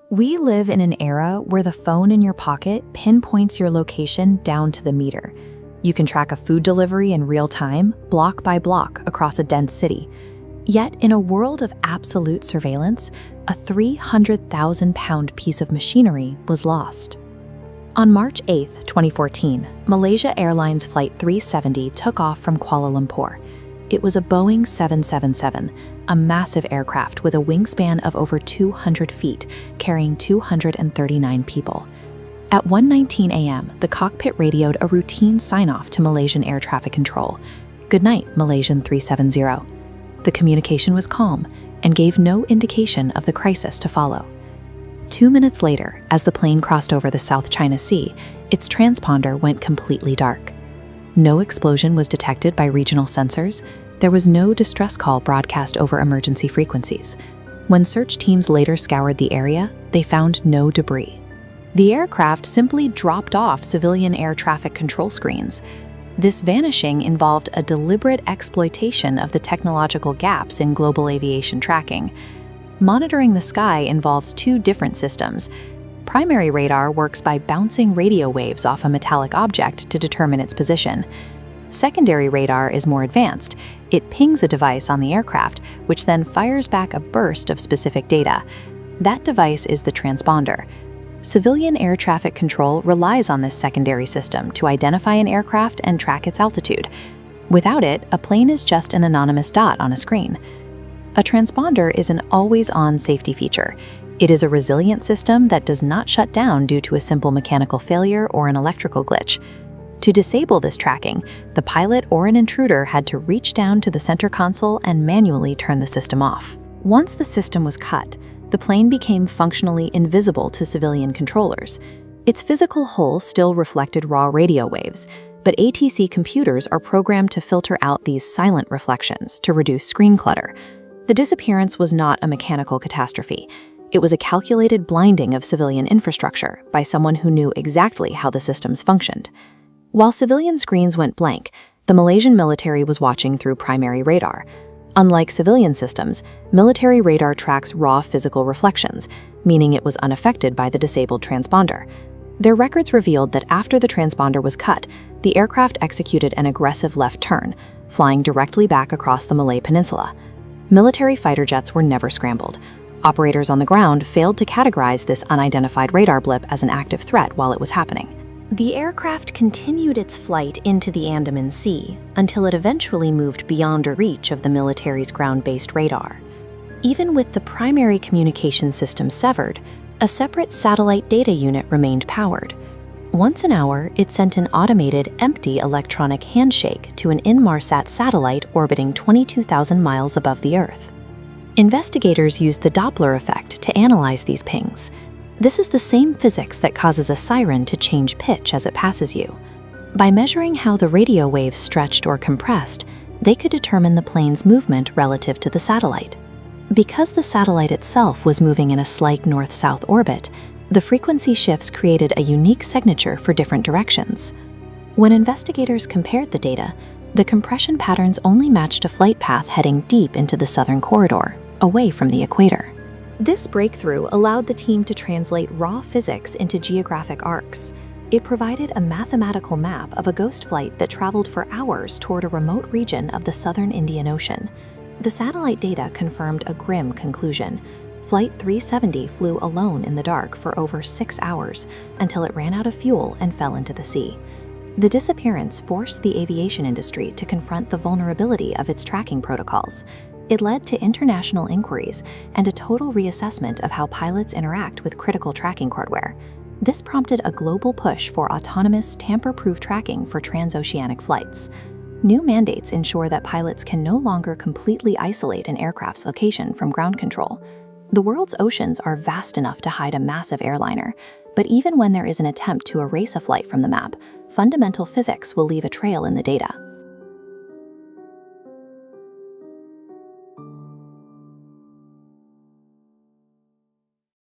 We live in an era where the phone in your pocket pinpoints your location down to the meter. You can track a food delivery in real time, block by block, across a dense city. Yet, in a world of absolute surveillance, a 300,000-pound piece of machinery was lost. On March 8, 2014, Malaysia Airlines Flight 370 took off from Kuala Lumpur. It was a Boeing 777, a massive aircraft with a wingspan of over 200 feet, carrying 239 people. At 1:19 a.m., the cockpit radioed a routine sign-off to Malaysian Air Traffic Control. "Good night, Malaysian 370. The communication was calm and gave no indication of the crisis to follow. 2 minutes later, as the plane crossed over the South China Sea, its transponder went completely dark. No explosion was detected by regional sensors. There was no distress call broadcast over emergency frequencies. When search teams later scoured the area, they found no debris. The aircraft simply dropped off civilian air traffic control screens. This vanishing involved a deliberate exploitation of the technological gaps in global aviation tracking. Monitoring the sky involves two different systems. Primary radar works by bouncing radio waves off a metallic object to determine its position. Secondary radar is more advanced. It pings a device on the aircraft, which then fires back a burst of specific data. That device is the transponder. Civilian air traffic control relies on this secondary system to identify an aircraft and track its altitude. Without it, a plane is just an anonymous dot on a screen. A transponder is an always-on safety feature. It is a resilient system that does not shut down due to a simple mechanical failure or an electrical glitch. To disable this tracking, the pilot or an intruder had to reach down to the center console and manually turn the system off. Once the system was cut, the plane became functionally invisible to civilian controllers. Its physical hull still reflected raw radio waves, but ATC computers are programmed to filter out these silent reflections to reduce screen clutter. The disappearance was not a mechanical catastrophe. It was a calculated blinding of civilian infrastructure by someone who knew exactly how the systems functioned. While civilian screens went blank, the Malaysian military was watching through primary radar. Unlike civilian systems, military radar tracks raw physical reflections, meaning it was unaffected by the disabled transponder. Their records revealed that after the transponder was cut, the aircraft executed an aggressive left turn, flying directly back across the Malay Peninsula. Military fighter jets were never scrambled. Operators on the ground failed to categorize this unidentified radar blip as an active threat while it was happening. The aircraft continued its flight into the Andaman Sea until it eventually moved beyond reach of the military's ground-based radar. Even with the primary communication system severed, a separate satellite data unit remained powered. Once an hour, it sent an automated, empty electronic handshake to an Inmarsat satellite orbiting 22,000 miles above the Earth. Investigators used the Doppler effect to analyze these pings. This is the same physics that causes a siren to change pitch as it passes you. By measuring how the radio waves stretched or compressed, they could determine the plane's movement relative to the satellite. Because the satellite itself was moving in a slight north-south orbit, the frequency shifts created a unique signature for different directions. When investigators compared the data, the compression patterns only matched a flight path heading deep into the southern corridor, away from the equator. This breakthrough allowed the team to translate raw physics into geographic arcs. It provided a mathematical map of a ghost flight that traveled for hours toward a remote region of the southern Indian Ocean. The satellite data confirmed a grim conclusion. Flight 370 flew alone in the dark for over 6 hours until it ran out of fuel and fell into the sea. The disappearance forced the aviation industry to confront the vulnerability of its tracking protocols. It led to international inquiries and a total reassessment of how pilots interact with critical tracking hardware. This prompted a global push for autonomous, tamper-proof tracking for transoceanic flights. New mandates ensure that pilots can no longer completely isolate an aircraft's location from ground control. The world's oceans are vast enough to hide a massive airliner, but even when there is an attempt to erase a flight from the map, fundamental physics will leave a trail in the data.